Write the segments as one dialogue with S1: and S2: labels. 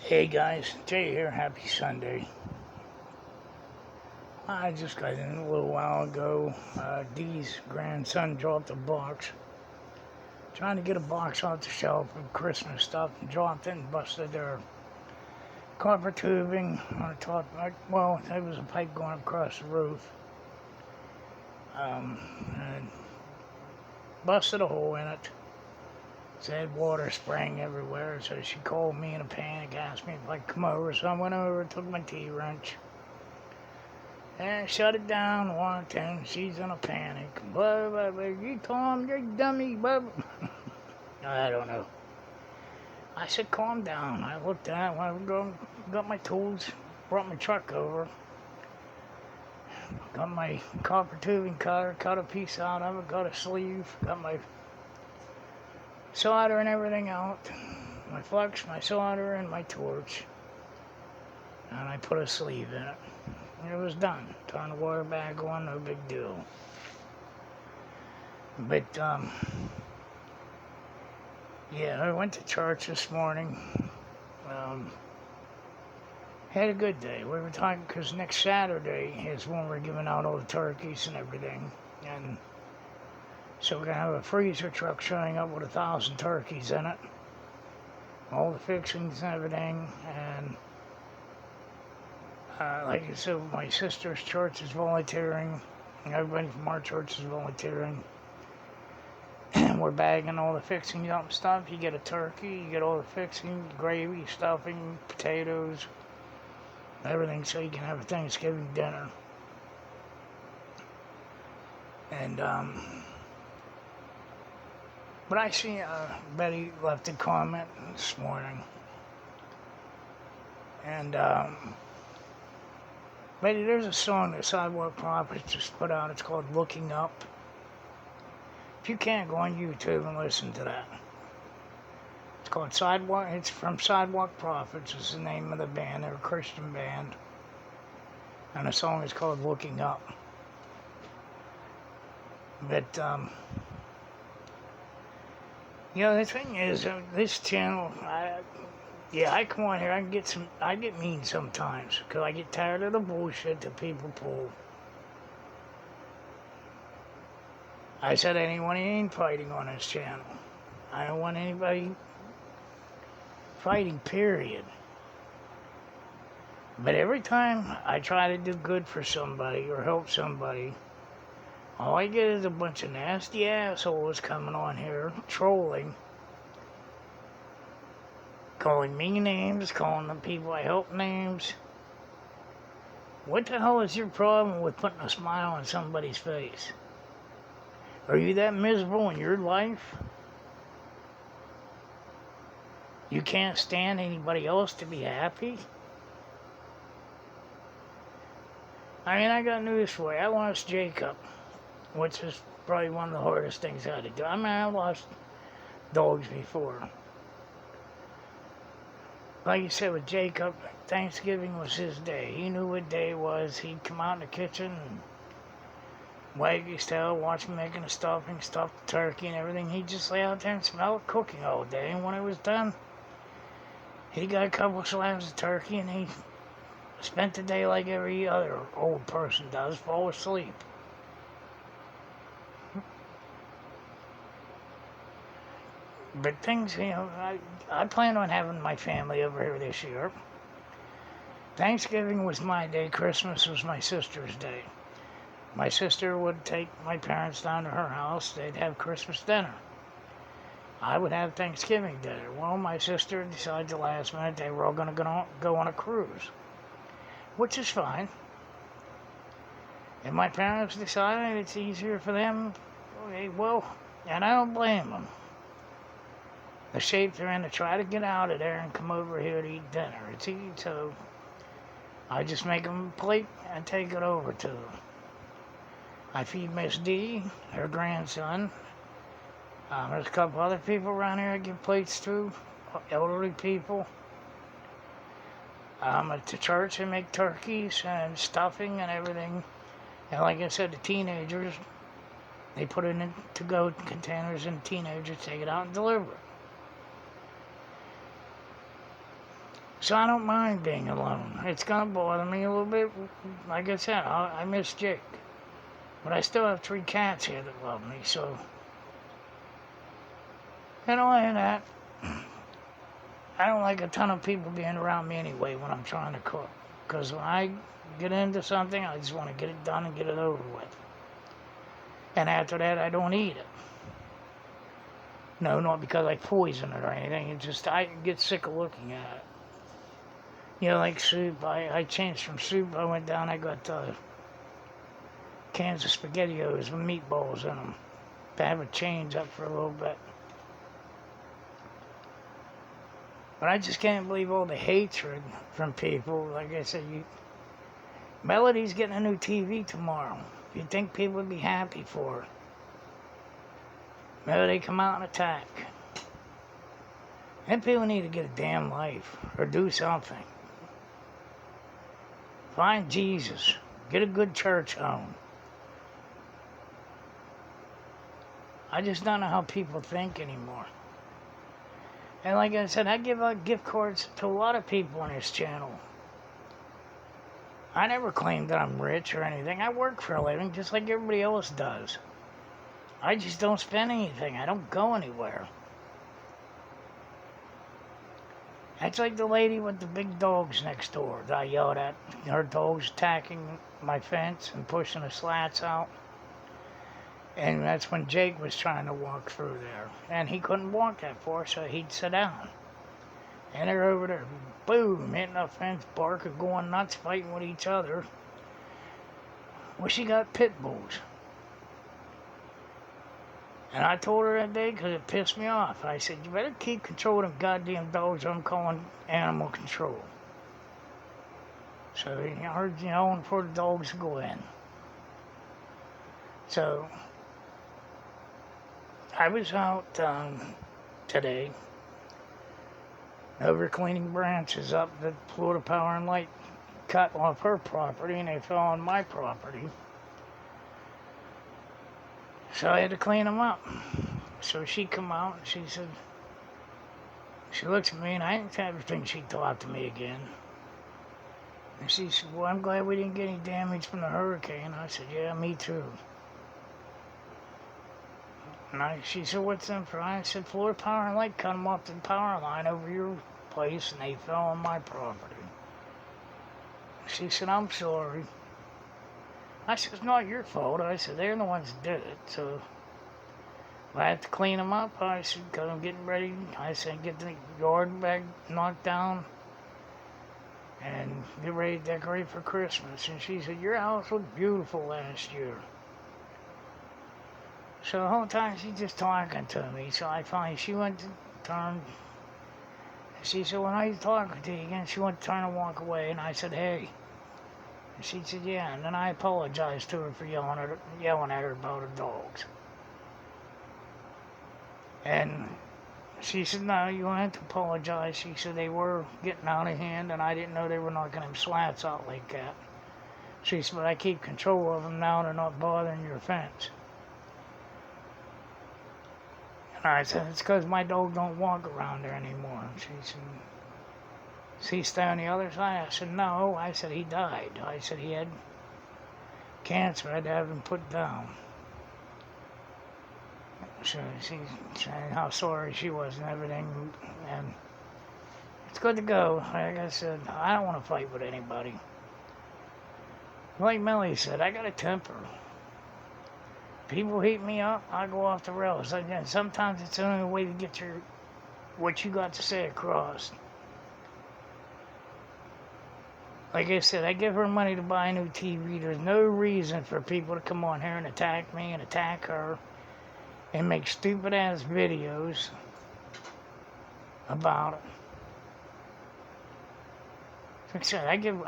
S1: Hey guys, Jay here. Happy Sunday. I just got in a little while ago. Dee's grandson dropped a box. Trying to get a box off the shelf of Christmas stuff and dropped it and busted their copper tubing on the top. Well, there was a pipe going across the roof. And busted a hole in it. Said water spraying everywhere, so she called me in a panic, asked me if I'd come over. So I went over, took my T-wrench, and shut it down, walked in. She's in a panic. Blah, blah, blah. You Tom, you dummy. Blah, blah. I don't know. I said, calm down. I looked at it. I got my tools, brought my truck over, got my copper tubing cutter, cut a piece out of it, got a sleeve, got my solder and everything out, my flux, my solder, and my torch. And I put a sleeve in it. It was done. Turned the water back on, no big deal. But, yeah, I went to church this morning. Had a good day. We were talking, because next Saturday is when we're giving out all the turkeys and everything. And so we're going to have a freezer truck showing up with 1,000 turkeys in it. All the fixings and everything. And like I said, my sister's church is volunteering. Everybody from our church is volunteering. And we're bagging all the fixings up and stuff. You get a turkey, you get all the fixings, gravy, stuffing, potatoes, everything, so you can have a Thanksgiving dinner. And, but I see Betty left a comment this morning. And, Betty, there's a song that Sidewalk Prophets just put out. It's called Looking Up. If you can't, go on YouTube and listen to that. It's called Sidewalk. It's from Sidewalk Prophets. Is the name of the band. They're a Christian band. And the song is called Looking Up. But, you know, the thing is, this channel, I come on here, I get mean sometimes, because I get tired of the bullshit that people pull. I said I didn't want any fighting on this channel. I don't want anybody fighting, period. But every time I try to do good for somebody or help somebody, all I get is a bunch of nasty assholes coming on here, trolling, calling me names, calling the people I help names. What the hell is your problem with putting a smile on somebody's face? Are you that miserable in your life? You can't stand anybody else to be happy? I mean, I got news for you. I lost Jacob, which is probably one of the hardest things I had to do. I mean, I lost dogs before. Like you said with Jacob, Thanksgiving was his day. He knew what day it was. He'd come out in the kitchen and wag his tail, watch me making the stuffing, stuff the turkey and everything. He'd just lay out there and smell it cooking all day. And when it was done, he got a couple of slabs of turkey and he spent the day like every other old person does, fall asleep. But things, you know, I plan on having my family over here this year. Thanksgiving was my day. Christmas was my sister's day. My sister would take my parents down to her house. They'd have Christmas dinner. I would have Thanksgiving dinner. Well, my sister decided the last minute they were all going to go on a cruise, which is fine. And my parents decided it's easier for them. Okay, well, and I don't blame them. The shape they're in to try to get out of there and come over here to eat dinner. It's easy, so I just make them a plate and take it over to them. I feed Miss D, her grandson. There's a couple other people around here I give plates to, elderly people. At the church I make turkeys and stuffing and everything. And like I said, the teenagers, they put it in to-go containers and teenagers take it out and deliver it. So I don't mind being alone. It's going to bother me a little bit. Like I said, I miss Jake. But I still have 3 cats here that love me, so... And all of that, I don't like a ton of people being around me anyway when I'm trying to cook. Because when I get into something, I just want to get it done and get it over with. And after that, I don't eat it. No, not because I poison it or anything. It's just I get sick of looking at it. You know, like soup. I changed from soup. I went down. I got cans of SpaghettiOs with meatballs in them. To have it change up for a little bit. But I just can't believe all the hatred from people. Like I said, Melody's getting a new TV tomorrow. You'd think people would be happy for her. Maybe they come out and attack. And people need to get a damn life. Or do something. Find Jesus. Get a good church home. I just don't know how people think anymore. And like I said, I give out gift cards to a lot of people on this channel. I never claimed that I'm rich or anything. I work for a living just like everybody else does. I just don't spend anything. I don't go anywhere. That's like the lady with the big dogs next door that I yelled at. Her dog's attacking my fence and pushing the slats out. And that's when Jake was trying to walk through there. And he couldn't walk that far, so he'd sit down. And they're over there, boom, hitting the fence, barking, going nuts, fighting with each other. Well, she got pit bulls. And I told her that day because it pissed me off. I said, you better keep control of them goddamn dogs. I'm calling animal control. So I heard yelling for the dogs to go in. So I was out today over cleaning branches up that Florida Power and Light cut off her property, and they fell on my property. So I had to clean them up. So she come out and she said, she looks at me and I didn't ever think she'd talk to me again. And she said, well, I'm glad we didn't get any damage from the hurricane. I said, yeah, me too. And she said, what's them for? I said, Florida Power and Light cut them off the power line over your place and they fell on my property. She said, I'm sorry. I said, it's not your fault. I said, they're the ones that did it, so I have to clean them up. I said, because I'm getting ready. I said, get the yard back knocked down and get ready to decorate for Christmas. And she said, your house looked beautiful last year. So the whole time she's just talking to me. So I finally, she went to turn. She said, when I was talking to you again, she went to turn and walk away. And I said, hey. And she said, yeah. And then I apologized to her for yelling at her about her dogs. And she said, no, you don't have to apologize. She said, they were getting out of hand, and I didn't know they were knocking them slats out like that. She said, but I keep control of them now. They're not bothering your fence. And I said, it's because my dog don't walk around there anymore. She said, does he stay on the other side? I said, no. I said, he died. I said, he had cancer. I had to have him put down. So she said how sorry she was and everything. And it's good to go. Like I said, I don't want to fight with anybody. Like Melly said, I got a temper. People heat me up, I go off the rails. And sometimes it's the only way to get what you got to say across. Like I said, I give her money to buy a new TV. There's no reason for people to come on here and attack me and attack her and make stupid ass videos about it. Like I said, I give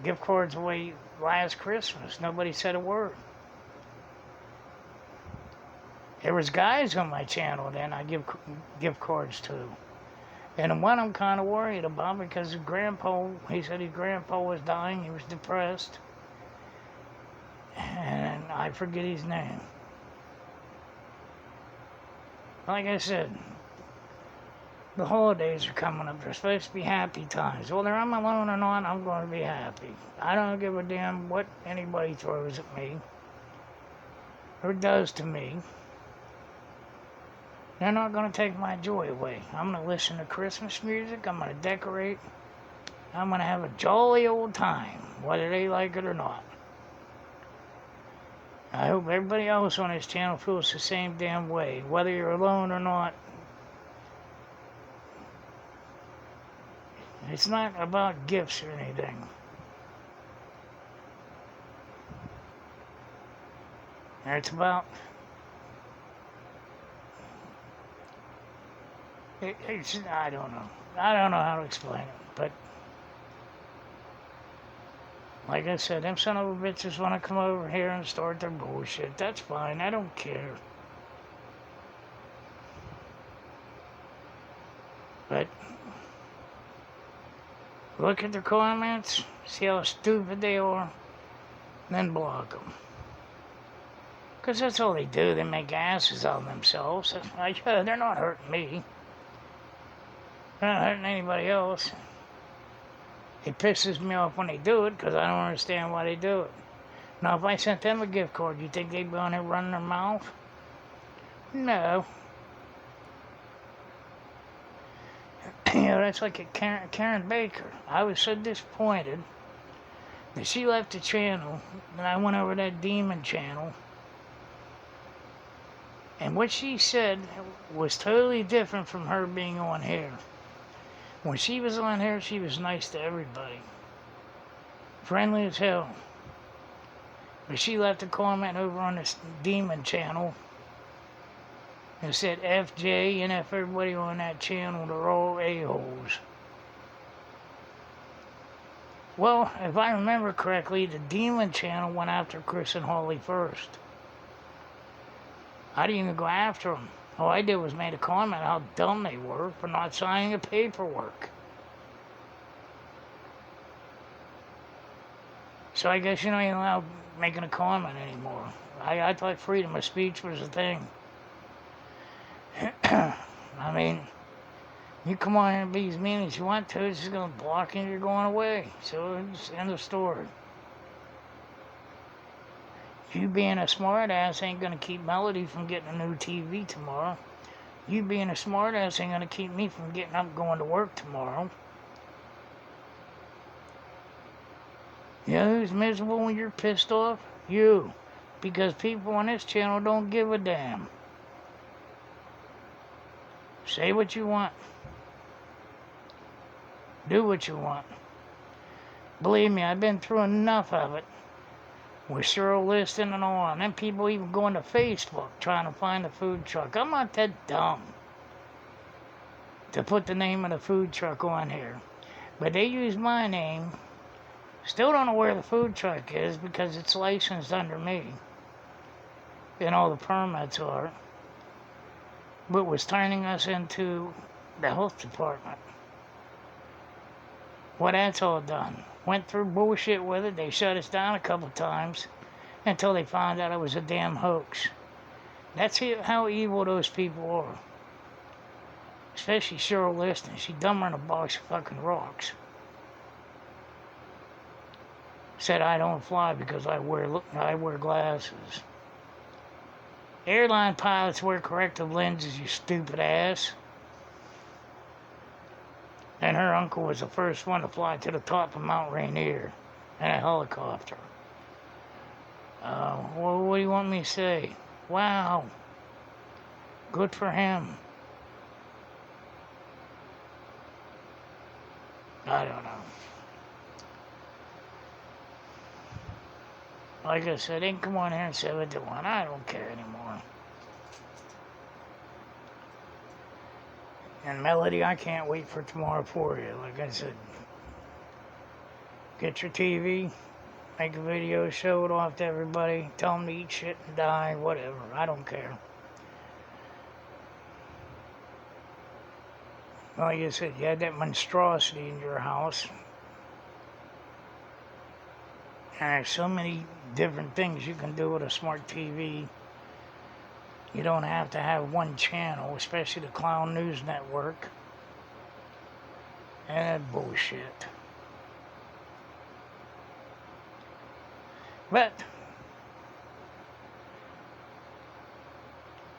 S1: gift cards away last Christmas. Nobody said a word. There was guys on my channel then I give gift cards to. And the one I'm kind of worried about because his grandpa, he said his grandpa was dying, he was depressed. And I forget his name. Like I said, The holidays are coming up. They're supposed to be happy times. Whether I'm alone or not, I'm going to be happy. I don't give a damn what anybody throws at me or does to me. They're not going to take my joy away. I'm going to listen to Christmas music. I'm going to decorate. I'm going to have a jolly old time, whether they like it or not. I hope everybody else on this channel feels the same damn way, whether you're alone or not. It's not about gifts or anything. It's about... I don't know. I don't know how to explain it, but... Like I said, them son of a bitches want to come over here and start their bullshit. That's fine. I don't care. But look at their comments, see how stupid they are, then block them. Because that's all they do. They make asses out of themselves. They're not hurting me. They're not hurting anybody else. It pisses me off when they do it because I don't understand why they do it. Now, if I sent them a gift card, you think they'd be on there running their mouth? No. That's like a Karen Baker. I was so disappointed that she left the channel, and I went over that demon channel, and what she said was totally different from her being on here. When she was on here, she was nice to everybody. Friendly as hell. But she left a comment over on this demon channel and said FJ and F everybody on that channel, they're all a-holes. Well, if I remember correctly, the demon channel went after Chris and Holly first. I didn't even go after them. All I did was made a comment how dumb they were for not signing the paperwork. So I guess you're not even allowed making a comment anymore. I thought freedom of speech was a thing. I mean, you come on here and be as mean as you want to, it's just going to block you and you're going away. So it's end of story. You being a smart ass ain't going to keep Melody from getting a new TV tomorrow. You being a smart ass ain't going to keep me from getting up and going to work tomorrow. You know who's miserable when you're pissed off? You. Because people on this channel don't give a damn. Say what you want. Do what you want. Believe me, I've been through enough of it. With Cheryl listing and all, and then people even going to Facebook trying to find the food truck. I'm not that dumb to put the name of the food truck on here. But they use my name. Still don't know where the food truck is because it's licensed under me. And all the permits are. But was turning us into the health department. Well, that's all done. Went through bullshit with it. They shut us down a couple times until they found out it was a damn hoax. That's how evil those people are. Especially Cheryl Liston. She's dumber than a box of fucking rocks. Said I don't fly because I wear glasses. Airline pilots wear corrective lenses, you stupid ass. And her uncle was the first one to fly to the top of Mount Rainier in a helicopter. Well, what do you want me to say? Wow. Good for him. I don't know. Like I said, they can come on here and say what they want. I don't care anymore. And Melody, I can't wait for tomorrow for you. Like I said, get your TV, make a video, show it off to everybody, tell them to eat shit and die, whatever. I don't care. Like I said, you had that monstrosity in your house. And there's so many different things you can do with a smart TV. You don't have to have one channel, especially the Clown News Network. And that bullshit. But,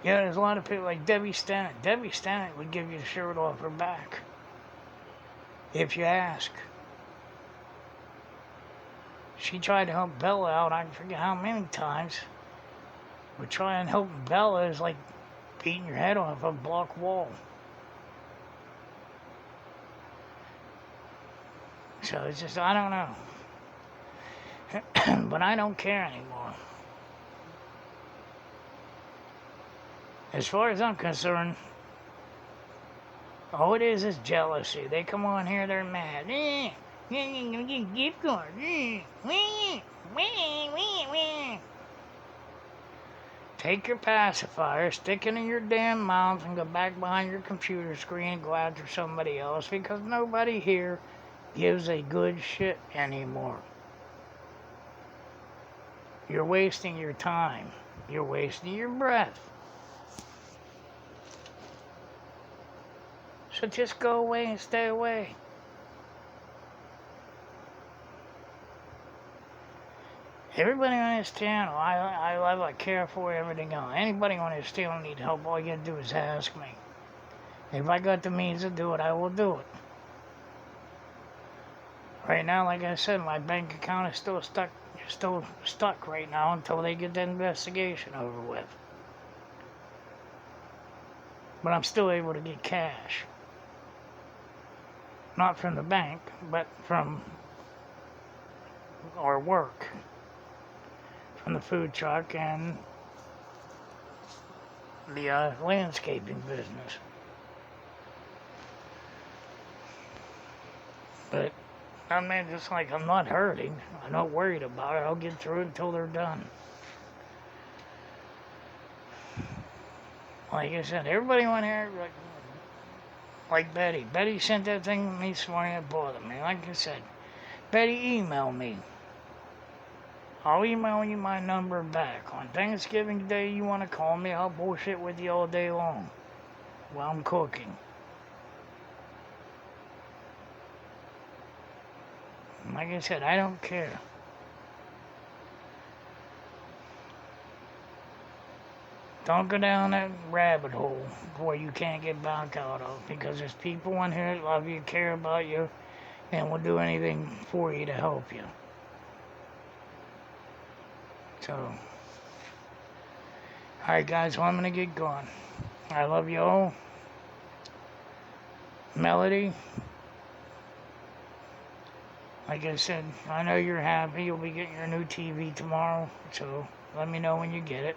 S1: yeah, there's a lot of people like Debbie Stennett. Debbie Stennett would give you the shirt off her back. If you ask. She tried to help Bella out, I forget how many times. But trying to help Bella is like beating your head off a block wall. So it's just, I don't know. But I don't care anymore. As far as I'm concerned, all it is jealousy. They come on here, they're mad. I'm gonna get a gift card. Take your pacifier, stick it in your damn mouth, and go back behind your computer screen and go after somebody else, because nobody here gives a good shit anymore. You're wasting your time. You're wasting your breath. So just go away and stay away. Everybody on this channel, I love, I care for, everything else. Anybody on this channel need help, all you gotta do is ask me. If I got the means to do it, I will do it. Right now, like I said, my bank account is still stuck right now until they get the investigation over with. But I'm still able to get cash. Not from the bank, but from our work. From the food truck and the landscaping business. But I mean, just like I'm not hurting. I'm not worried about it. I'll get through it until they're done. Like I said, everybody on here, like Betty. Betty sent that thing to me this morning that bothered me. Like I said, Betty, email me. I'll email you my number back. On Thanksgiving Day, you want to call me, I'll bullshit with you all day long while I'm cooking. Like I said, I don't care. Don't go down that rabbit hole where you can't get back out of, because there's people on here that love you, care about you, and will do anything for you to help you. So, alright guys, well I'm going to get going. I love you all. Melody, like I said, I know you're happy. You'll be getting your new TV tomorrow, so let me know when you get it.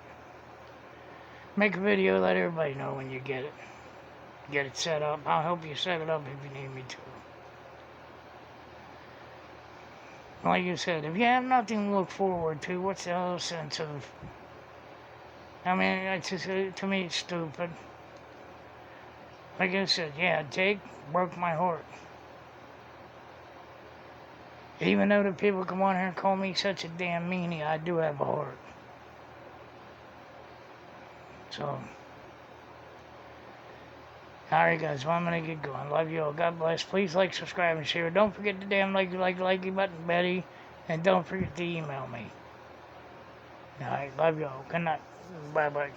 S1: Make a video, let everybody know when you get it. Get it set up. I'll help you set it up if you need me to. Like you said, if you have nothing to look forward to, what's the other sense of... I mean, it's just, to me, it's stupid. Like I said, yeah, Jake broke my heart. Even though the people come on here and call me such a damn meanie, I do have a heart. So... Alright guys, well I'm gonna get going. Love you all. God bless. Please like, subscribe, and share. Don't forget the damn likey button, Betty. And don't forget to email me. Alright, love you all. Good night. Bye-bye.